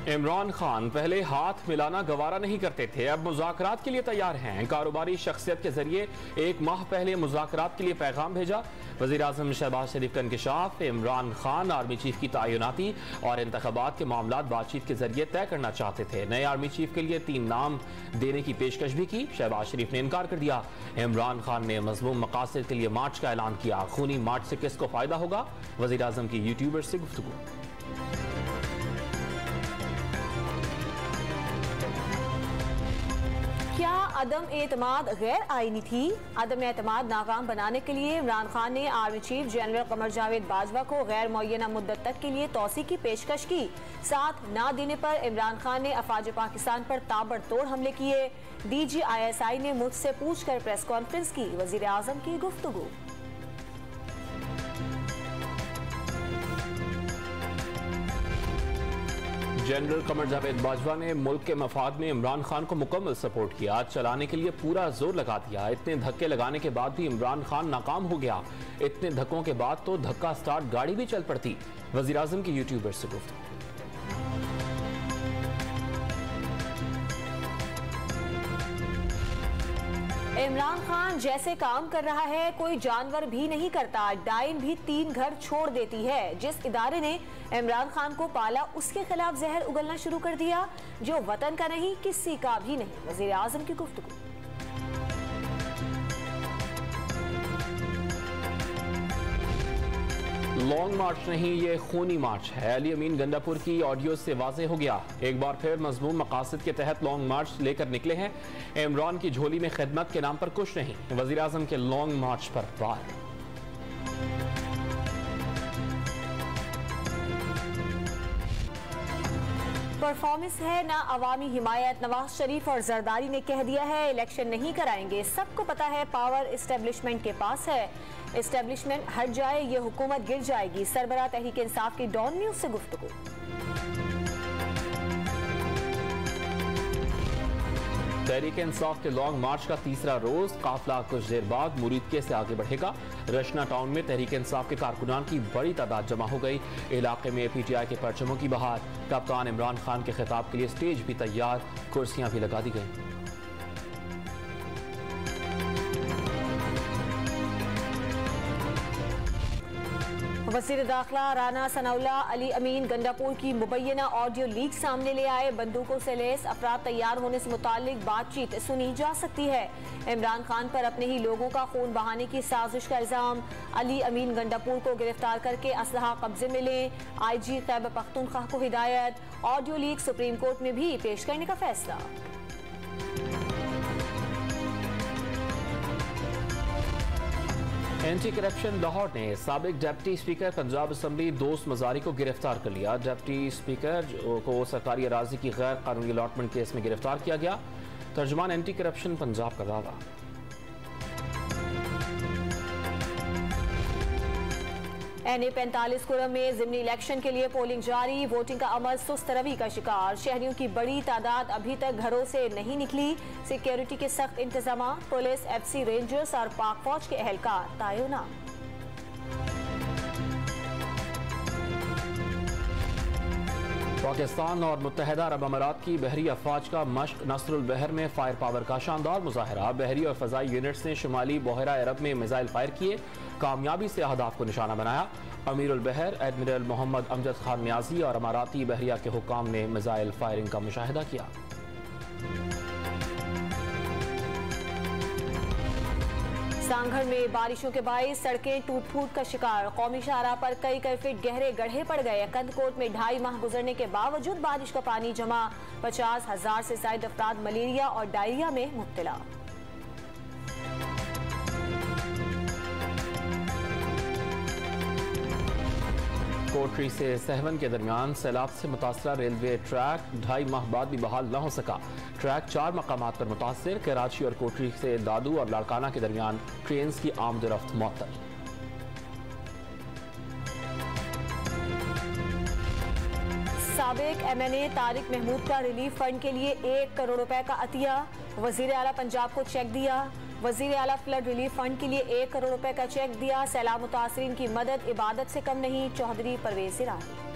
इमरान खान पहले हाथ मिलाना गवारा नहीं करते थे, अब मुज़ाकरात के लिए तैयार हैं। कारोबारी शख्सियत के जरिए एक माह पहले मुज़ाकरात के लिए पैगाम भेजा। वज़ीर आज़म शहबाज शरीफ का इंकशाफ, इमरान खान आर्मी चीफ की तैनाती और इंतखाबात के मामलात बातचीत के जरिए तय करना चाहते थे। नए आर्मी चीफ के लिए 3 नाम देने की पेशकश भी की, शहबाज शरीफ ने इनकार कर दिया। इमरान खान ने मज़मूम मकासद के लिए मार्च का ऐलान किया। खूनी मार्च से किसको फायदा होगा, वज़ीर आज़म की यूट्यूबर से गुफ्तगू। क्या अदम एतमाद गैर आईनी थी? अदम एतमाद नाकाम बनाने के लिए इमरान खान ने army chief general Qamar Javed Bajwa को गैर मुअय्यना मुद्दत तक के लिए तौसी की पेशकश की। साथ न देने पर इमरान खान ने अफवाज पाकिस्तान पर ताबड़तोड़ हमले किए। DGISI ने मुझसे पूछकर प्रेस कॉन्फ्रेंस की, वजीर आजम की गुफ्तगू। जनरल कमर जावेद बाजवा ने मुल्क के मफाद में इमरान खान को मुकम्मल सपोर्ट किया, चलाने के लिए पूरा जोर लगा दिया। इतने धक्के लगाने के बाद भी इमरान खान नाकाम हो गया। इतने धक्कों के बाद तो धक्का स्टार्ट गाड़ी भी चल पड़ती। वज़ीर आज़म की यूट्यूबर से गुफ्तगू। इमरान खान जैसे काम कर रहा है कोई जानवर भी नहीं करता। डाइन भी 3 घर छोड़ देती है। जिस इदारे ने इमरान खान को पाला उसके खिलाफ जहर उगलना शुरू कर दिया, जो वतन का नहीं किसी का भी नहीं। वज़ीर आज़म की गुफ्तगू। लॉन्ग मार्च नहीं, ये खूनी मार्च है। अली अमीन गंडापुर की ऑडियो से वाज़े हो गया। एक बार फिर मज़मूम मकासद के तहत लॉन्ग मार्च लेकर निकले हैं। इमरान की झोली में खिदमत के नाम पर कुछ नहीं। वज़ीर आज़म के लॉन्ग मार्च पर वार। परफॉर्मेंस है ना अवामी हिमायत। नवाज शरीफ और जरदारी ने कह दिया है इलेक्शन नहीं कराएंगे। सबको पता है पावर एस्टेब्लिशमेंट के पास है। एस्टेब्लिशमेंट हट जाए ये हुकूमत गिर जाएगी। सरबराह तहरीक इंसाफ की डॉन न्यूज से गुफ्तगू। तहरीक इंसाफ के लॉन्ग मार्च का तीसरा रोज काफिला कुछ देर बाद मुरीदके से आगे बढ़ेगा। रशना टाउन में तहरीक इंसाफ के कारकुनान की बड़ी तादाद जमा हो गई। इलाके में PTI के परचमों की बहार। कप्तान इमरान खान के खिताब के लिए स्टेज भी तैयार, कुर्सियां भी लगा दी गई। वज़ीर दाखिला राना सनाउल्ला अली अमीन गंडापुर की मुबैना ऑडियो लीक सामने ले आए। बंदूकों से लैस अफराद तैयार होने से मुतालिक बातचीत सुनी जा सकती है। इमरान खान पर अपने ही लोगों का खून बहाने की साजिश का इल्जाम। अली अमीन गंडापुर को गिरफ्तार करके असलहा कब्जे में लें। IG खैबर पख्तूनख्वा को हिदायत। ऑडियो लीक सुप्रीम कोर्ट में भी पेश करने का फैसला। एंटी करप्शन लाहौर ने साबिक डिप्टी स्पीकर पंजाब असम्बली दोस्त मजारी को गिरफ्तार कर लिया। डिप्टी स्पीकर को सरकारी अराजी की गैर कानूनी अलॉटमेंट केस में गिरफ्तार किया गया। तर्जुमान एंटी करप्शन पंजाब का दावा। NA 45 कुरम में ज़िमनी इलेक्शन के लिए पोलिंग जारी। वोटिंग का अमल सुस्त रवि का शिकार। शहरियों की बड़ी तादाद अभी तक घरों से नहीं निकली। सिक्योरिटी के सख्त इंतजाम। पुलिस, FC रेंजर्स और पाक फौज के एहलकार तैनात। पाकिस्तान और मुत्तहदा अरब अमारात की बहरी अफवाज का मश्क नस्रुल बहर में फायर पावर का शानदार मुजाहरा। बहरी और फजाई यूनिट्स ने शुमाली बहरा अरब में मिसाइल फायर किए, कामयाबी से अहदाफ को निशाना बनाया। अमीरुल बहर एडमिरल मोहम्मद अमजद खान न्याजी और अमाराती बहरिया के हुकाम ने मिसाइल फायरिंग का मुशाहिदा किया। सांघर में बारिशों के बाइस सड़कें टूट फूट का शिकार। कौमी शाहराह पर कई फीट गहरे गड्ढे पड़ गए। कंदकोट में 2.5 माह गुजरने के बावजूद बारिश का पानी जमा। 50,000 से ज्यादा अफराद मलेरिया और डायरिया में मुब्तला। कोटरी से सहवन के दरमियान सैलाब से मुतासरा रेलवे ट्रैक 2.5 माह बाद भी बहाल न हो सका। ट्रैक 4 मकामात पर मुतासर। कराची और कोटरी से दादू और लाड़काना के दरमियान ट्रेन की आमदरफ्त मुअत्तल। साबिक MNA तारिक महमूद का रिलीफ फंड के लिए 1 करोड़ रुपए का अतिया। वजीर आला पंजाब को चेक दिया। वजीर आला फ्लड रिलीफ फंड के लिए 1 करोड़ रुपए का चेक दिया। सैलाब मुतासरीन की मदद इबादत से कम नहीं, चौधरी परवेज इरानी।